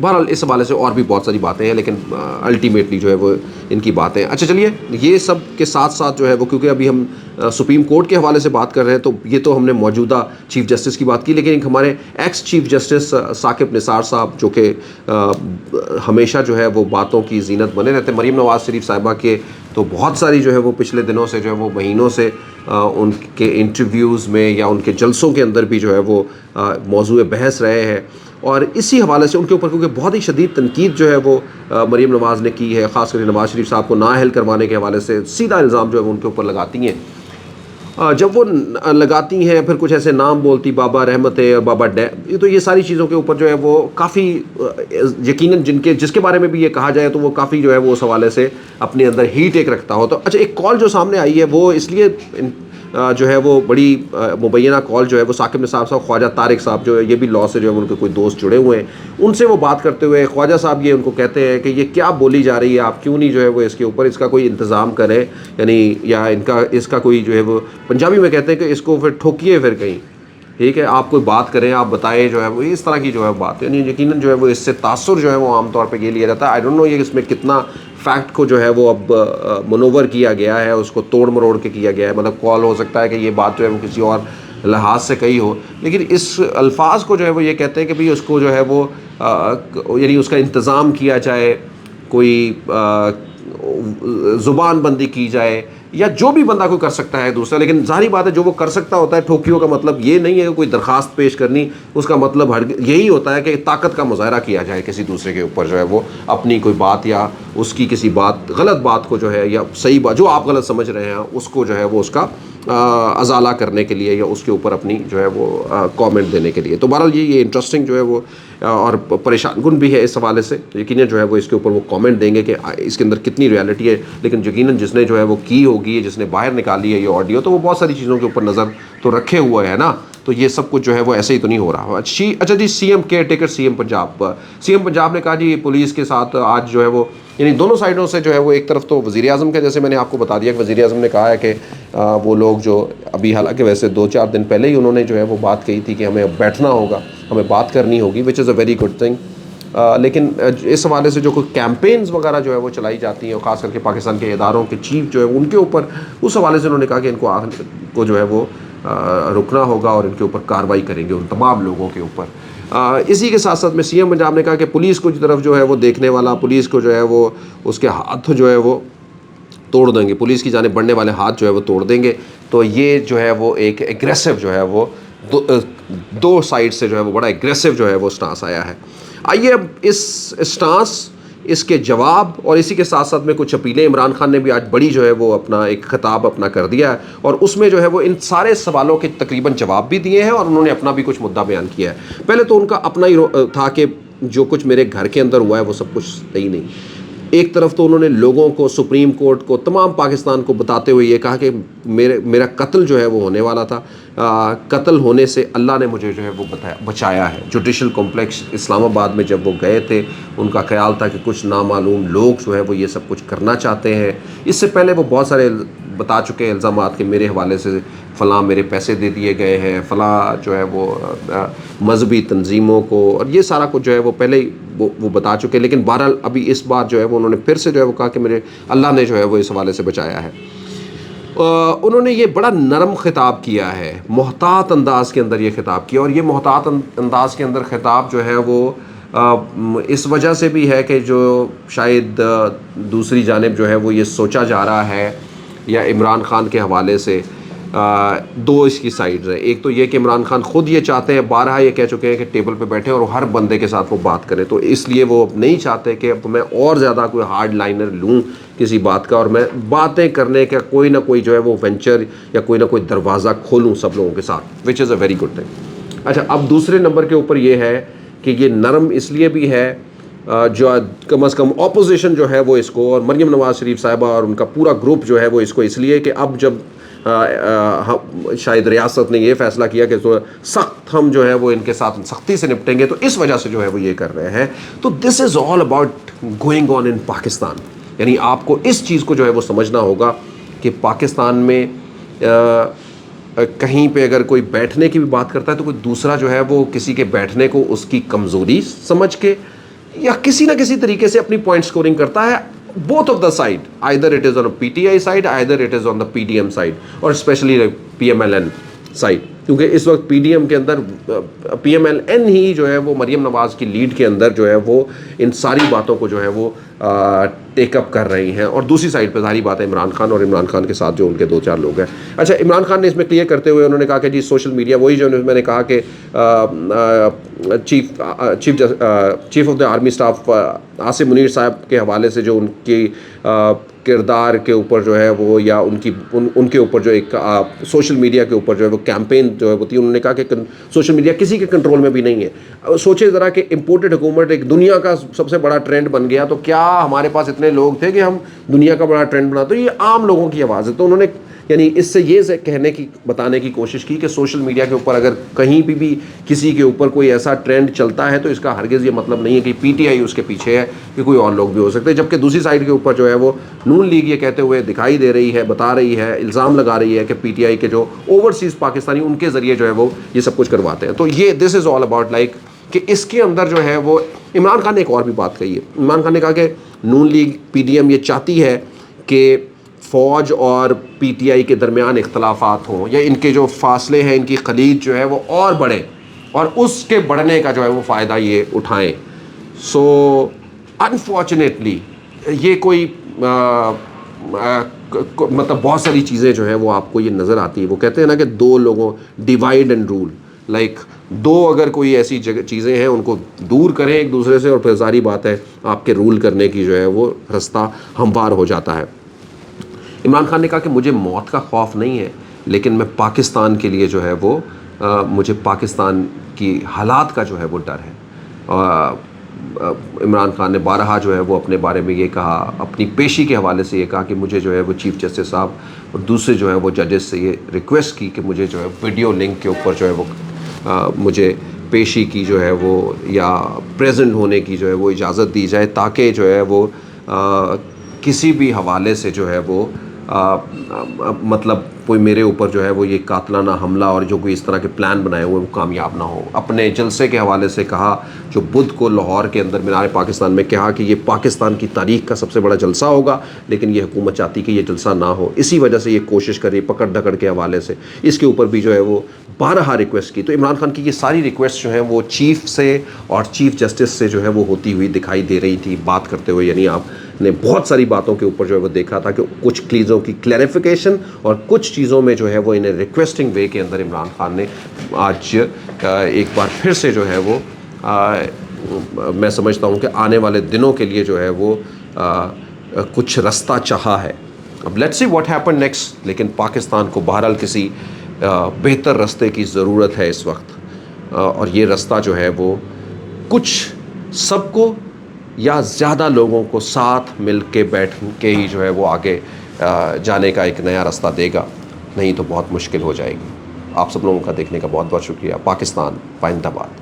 بہرحال اس حوالے سے اور بھی بہت ساری باتیں ہیں، لیکن الٹیمیٹلی جو ہے وہ ان کی باتیں. اچھا چلیے، یہ سب کے ساتھ ساتھ جو ہے وہ، کیونکہ ابھی ہم سپریم کورٹ کے حوالے سے بات کر رہے ہیں، تو یہ تو ہم نے موجودہ چیف جسٹس کی بات کی، لیکن ایک ہمارے x chief justice Saqib Nisar صاحب، جو کہ ہمیشہ جو ہے وہ باتوں کی زینت بنے رہتے ہیں. مریم نواز شریف صاحبہ کے تو بہت ساری جو ہے وہ پچھلے دنوں سے جو ہے وہ مہینوں سے ان کے انٹرویوز میں یا ان کے جلسوں کے اندر بھی جو ہے وہ موضوع بحث رہے ہیں، اور اسی حوالے سے ان کے اوپر کیونکہ بہت ہی شدید تنقید جو ہے وہ مریم نواز نے کی ہے، خاص کر نواز شریف صاحب کو نااہل کروانے کے حوالے سے سیدھا الزام جو ہے وہ ان کے اوپر لگاتی ہیں. جب وہ لگاتی ہیں پھر کچھ ایسے نام بولتی، بابا رحمت ہے اور بابا تو یہ ساری چیزوں کے اوپر جو ہے وہ کافی یقیناً جس کے بارے میں بھی یہ کہا جائے تو وہ کافی جو ہے وہ اس حوالے سے اپنے اندر ہیٹ ایک رکھتا ہو. تو اچھا، ایک کال جو سامنے آئی ہے وہ اس لیے جو ہے وہ بڑی مبینہ کال جو ہے وہ ثاقب نثار صاحب، خواجہ طارق صاحب جو ہے یہ بھی لاء سے جو ہے ان کے کوئی دوست جڑے ہوئے ہیں، ان سے وہ بات کرتے ہوئے خواجہ صاحب یہ ان کو کہتے ہیں کہ یہ کیا بولی جا رہی ہے، آپ کیوں نہیں جو ہے وہ اس کے اوپر اس کا کوئی انتظام کریں، یعنی یا اس کا کوئی جو ہے وہ پنجابی میں کہتے ہیں کہ اس کو پھر ٹھوکیے پھر کہیں، ٹھیک ہے، آپ کوئی بات کریں، آپ بتائیں جو ہے وہ اس طرح کی جو ہے بات. یعنی یقیناً جو ہے وہ اس سے تاثر جو ہے وہ عام طور پہ یہ لیا جاتا ہے. آئی ڈونٹ نو یہ اس میں کتنا فیکٹ کو جو ہے وہ اب منور کیا گیا ہے، اس کو توڑ مروڑ کے کیا گیا ہے. مطلب کال ہو سکتا ہے کہ یہ بات جو ہے وہ کسی اور لحاظ سے کہی ہو، لیکن اس الفاظ کو جو ہے وہ یہ کہتے ہیں کہ بھئی اس کو جو ہے وہ یعنی اس کا انتظام کیا جائے، کوئی زبان بندی کی جائے، یا جو بھی بندہ کوئی کر سکتا ہے دوسرا. لیکن ظاہری بات ہے جو وہ کر سکتا ہوتا ہے، ٹھوکیوں کا مطلب یہ نہیں ہے کہ کوئی درخواست پیش کرنی، اس کا مطلب یہی ہوتا ہے کہ طاقت کا مظاہرہ کیا جائے کسی دوسرے کے اوپر، جو ہے وہ اپنی کوئی بات یا اس کی کسی بات، غلط بات کو جو ہے یا صحیح بات جو آپ غلط سمجھ رہے ہیں اس کو جو ہے وہ اس کا ازالہ کرنے کے لیے یا اس کے اوپر اپنی جو ہے وہ کامنٹ دینے کے لیے. تو بہرحال یہ انٹرسٹنگ جو ہے وہ اور پریشان کن بھی ہے اس حوالے سے. یقیناً جو ہے وہ اس کے اوپر وہ کامنٹ دیں گے کہ اس کے اندر کتنی ریالٹی ہے، لیکن یقیناً جس نے جو ہے وہ کی ہوگی، جس نے باہر نکالی ہے یہ آڈیو، تو وہ بہت ساری چیزوں کے اوپر نظر تو رکھے ہوئے ہے نا. تو یہ سب کچھ جو ہے وہ ایسے ہی تو نہیں ہو رہا. اچھا جی، C M care taker C M Punjab نے کہا جی پولیس کے ساتھ آج جو ہے وہ، یعنی دونوں سائڈوں سے جو ہے وہ، ایک طرف تو وزیر اعظم کے، جیسے میں نے آپ کو بتا دیا کہ وزیر اعظم نے کہا ہے کہ وہ لوگ جو ابھی، حالانکہ ویسے 2-4 دن پہلے ہی انہوں نے جو ہے وہ بات کہی تھی کہ ہمیں اب بیٹھنا ہوگا، ہمیں بات کرنی ہوگی، وچ از اے ویری گڈ تھنگ. لیکن اس حوالے سے جو کوئی کیمپینز وغیرہ جو ہے وہ چلائی جاتی ہیں، اور خاص کر کے پاکستان کے اداروں کے چیف جو ہے ان کے اوپر، اس حوالے سے انہوں نے کہا کہ ان کو جو ہے وہ رکنا ہوگا اور ان کے اوپر کارروائی کریں گے ان تمام لوگوں کے اوپر. اسی کے ساتھ ساتھ میں سی ایم پنجاب نے کہا کہ پولیس کو کی طرف جو ہے وہ دیکھنے والا، پولیس کو جو ہے وہ اس کے ہاتھ جو ہے وہ توڑ دیں گے، پولیس کی جانب بڑھنے والے ہاتھ جو ہے وہ توڑ دیں گے. تو یہ جو ہے وہ ایک ایگریسو جو ہے وہ دو سائڈ سے جو ہے وہ بڑا ایگریسو جو ہے وہ سٹانس آیا ہے. آئیے اب اس سٹانس، اس کے جواب اور اسی کے ساتھ ساتھ میں کچھ اپیلیں عمران خان نے بھی آج بڑی جو ہے وہ اپنا ایک خطاب اپنا کر دیا ہے، اور اس میں جو ہے وہ ان سارے سوالوں کے تقریباً جواب بھی دیے ہیں، اور انہوں نے اپنا بھی کچھ مدعا بیان کیا ہے. پہلے تو ان کا اپنا ہی تھا کہ جو کچھ میرے گھر کے اندر ہوا ہے وہ سب کچھ صحیح نہیں. ایک طرف تو انہوں نے لوگوں کو، سپریم کورٹ کو، تمام پاکستان کو بتاتے ہوئے یہ کہا کہ میرا قتل جو ہے وہ ہونے والا تھا، قتل ہونے سے اللہ نے مجھے جو ہے وہ بچایا ہے. جوڈیشل کمپلیکس اسلام آباد میں جب وہ گئے تھے، ان کا خیال تھا کہ کچھ نامعلوم لوگ جو ہے وہ یہ سب کچھ کرنا چاہتے ہیں. اس سے پہلے وہ بہت سارے بتا چکے ہیں الزامات کہ میرے حوالے سے فلاں میرے پیسے دے دیے گئے ہیں، فلاں جو ہے وہ مذہبی تنظیموں کو، اور یہ سارا کچھ جو ہے وہ پہلے ہی وہ بتا چکے. لیکن بہرحال ابھی اس بار جو ہے وہ انہوں نے پھر سے جو ہے وہ کہا کہ میرے اللہ نے جو ہے وہ اس حوالے سے بچایا ہے. انہوں نے یہ بڑا نرم خطاب کیا ہے، محتاط انداز کے اندر یہ خطاب کیا، اور یہ محتاط انداز کے اندر خطاب جو ہے وہ اس وجہ سے بھی ہے کہ جو شاید دوسری جانب جو ہے وہ یہ سوچا جا رہا ہے، یا عمران خان کے حوالے سے دو اس کی سائڈز ہیں. ایک تو یہ کہ عمران خان خود یہ چاہتے ہیں، بارہا یہ کہہ چکے ہیں کہ ٹیبل پہ بیٹھیں اور ہر بندے کے ساتھ وہ بات کریں، تو اس لیے وہ نہیں چاہتے کہ اب میں اور زیادہ کوئی ہارڈ لائنر لوں کسی بات کا، اور میں باتیں کرنے کا کوئی نہ کوئی جو ہے وہ وینچر یا کوئی نہ کوئی دروازہ کھولوں سب لوگوں کے ساتھ، وچ از اے ویری گڈ تھنگ. اچھا، اب دوسرے نمبر کے اوپر یہ ہے کہ یہ نرم اس لیے بھی ہے، جو کم از کم اپوزیشن جو ہے وہ اس کو، اور مریم نواز شریف صاحبہ اور ان کا پورا گروپ جو ہے وہ اس کو اس لیے کہ اب جب شاید ریاست نے یہ فیصلہ کیا کہ سخت ہم جو ہے وہ ان کے ساتھ سختی سے نپٹیں گے، تو اس وجہ سے جو ہے وہ یہ کر رہے ہیں. تو دس از آل اباؤٹ گوئنگ آن ان پاکستان. یعنی آپ کو اس چیز کو جو ہے وہ سمجھنا ہوگا کہ پاکستان میں کہیں پہ اگر کوئی بیٹھنے کی بھی بات کرتا ہے تو کوئی دوسرا جو ہے وہ کسی کے بیٹھنے کو اس کی کمزوری سمجھ کے یا کسی نہ کسی طریقے سے اپنی پوائنٹ سکورنگ کرتا ہے both of the side, either it is on a PTI side, either it is on the PDM side, اور اسپیشلی PMLN سائڈ. کیونکہ اس وقت پی ڈی ایم کے اندر پی ایم ایل این ہی جو ہے وہ مریم نواز کی لیڈ کے اندر جو ہے وہ ان ساری باتوں کو جو ہے وہ ٹیک اپ کر رہی ہیں. اور دوسری سائڈ پہ ظاہری بات ہے عمران خان، اور عمران خان کے ساتھ جو ان کے 2-4 لوگ ہیں. اچھا، عمران خان نے اس میں کلیئر کرتے ہوئے انہوں نے کہا کہ جی سوشل میڈیا وہی جو میں نے کہا کہ chief of the army staff Asim Munir صاحب کے حوالے سے جو ان کی کردار کے اوپر جو ہے وہ، یا ان کے اوپر جو ایک سوشل میڈیا کے اوپر جو ہے وہ کیمپین جو ہے ہوتی ہے، انہوں نے کہا کہ سوشل میڈیا کسی کے کنٹرول میں بھی نہیں ہے. سوچے ذرا کہ امپورٹڈ حکومت ایک دنیا کا سب سے بڑا ٹرینڈ بن گیا، تو کیا ہمارے پاس اتنے لوگ تھے کہ ہم دنیا کا بڑا ٹرینڈ بنا؟ تو یہ عام لوگوں کی آواز ہے. تو انہوں نے یعنی اس سے یہ کہنے کی بتانے کی کوشش کی کہ سوشل میڈیا کے اوپر اگر کہیں بھی کسی کے اوپر کوئی ایسا ٹرینڈ چلتا ہے تو اس کا ہرگز یہ مطلب نہیں ہے کہ پی ٹی آئی اس کے پیچھے ہے، کہ کوئی اور لوگ بھی ہو سکتے ہیں. جبکہ دوسری سائڈ کے اوپر جو ہے وہ نون لیگ یہ کہتے ہوئے دکھائی دے رہی ہے، بتا رہی ہے، الزام لگا رہی ہے کہ پی ٹی آئی کے جو اوورسیز پاکستانی ان کے ذریعے جو ہے وہ یہ سب کچھ کرواتے ہیں. تو یہ دس از آل اباؤٹ لائک کہ اس کے اندر جو ہے وہ عمران خان نے ایک اور بھی بات کہی ہے. عمران خان نے کہا کہ نون لیگ پی ڈی ایم یہ چاہتی ہے کہ فوج اور پی ٹی آئی کے درمیان اختلافات ہوں، یا ان کے جو فاصلے ہیں، ان کی خلیج جو ہے وہ اور بڑھے، اور اس کے بڑھنے کا جو ہے وہ فائدہ یہ اٹھائیں. سو انفارچونیٹلی یہ کوئی مطلب بہت ساری چیزیں جو ہے وہ آپ کو یہ نظر آتی ہے. وہ کہتے ہیں نا کہ دو لوگوں ڈیوائڈ اینڈ رول، لائک دو اگر کوئی ایسی چیزیں ہیں ان کو دور کریں ایک دوسرے سے، اور پھر ظاہری بات ہے آپ کے رول کرنے کی جو ہے وہ رستہ ہموار ہو جاتا ہے. عمران خان نے کہا کہ مجھے موت کا خوف نہیں ہے، لیکن میں پاکستان کے لیے جو ہے وہ مجھے پاکستان کی حالات کا جو ہے وہ ڈر ہے. عمران خان نے بارہا جو ہے وہ اپنے بارے میں یہ کہا، اپنی پیشی کے حوالے سے یہ کہا کہ مجھے جو ہے وہ چیف جسٹس صاحب اور دوسرے جو ہے وہ ججز سے یہ ریکویسٹ کی کہ مجھے جو ہے ویڈیو لنک کے اوپر جو ہے وہ مجھے پیشی کی جو ہے وہ یا پریزنٹ ہونے کی جو ہے وہ اجازت دی جائے، تاکہ جو ہے وہ کسی بھی حوالے سے جو ہے وہ مطلب کوئی میرے اوپر جو ہے وہ یہ قاتلانہ حملہ اور جو کوئی اس طرح کے پلان بنائے ہوئے وہ کامیاب نہ ہو. اپنے جلسے کے حوالے سے کہا جو بدھ کو لاہور کے اندر مینار پاکستان میں، کہا کہ یہ پاکستان کی تاریخ کا سب سے بڑا جلسہ ہوگا، لیکن یہ حکومت چاہتی کہ یہ جلسہ نہ ہو، اسی وجہ سے یہ کوشش کری پکڑ دھکڑ کے حوالے سے. اس کے اوپر بھی جو ہے وہ بارہا ریکویسٹ کی. تو عمران خان کی یہ ساری ریکویسٹ جو ہیں وہ چیف سے اور چیف جسٹس سے جو ہے وہ ہوتی ہوئی دکھائی دے رہی تھی بات کرتے ہوئے. یعنی آپ نے بہت ساری باتوں کے اوپر جو ہے وہ دیکھا تھا کہ کچھ چیزوں کی کلیریفیکیشن اور کچھ چیزوں میں جو ہے وہ انہیں ریکویسٹنگ وے کے اندر عمران خان نے آج ایک بار پھر سے جو ہے وہ میں سمجھتا ہوں کہ آنے والے دنوں کے لیے جو ہے وہ کچھ رستہ چاہا ہے. اب let's see what happen next. لیکن پاکستان کو بہرحال کسی بہتر رستے کی ضرورت ہے اس وقت، اور یہ رستہ جو ہے وہ کچھ سب کو یا زیادہ لوگوں کو ساتھ مل کے بیٹھ کے ہی جو ہے وہ آگے جانے کا ایک نیا راستہ دے گا، نہیں تو بہت مشکل ہو جائے گی. آپ سب لوگوں کا دیکھنے کا بہت بہت شکریہ. پاکستان پائندہ باد.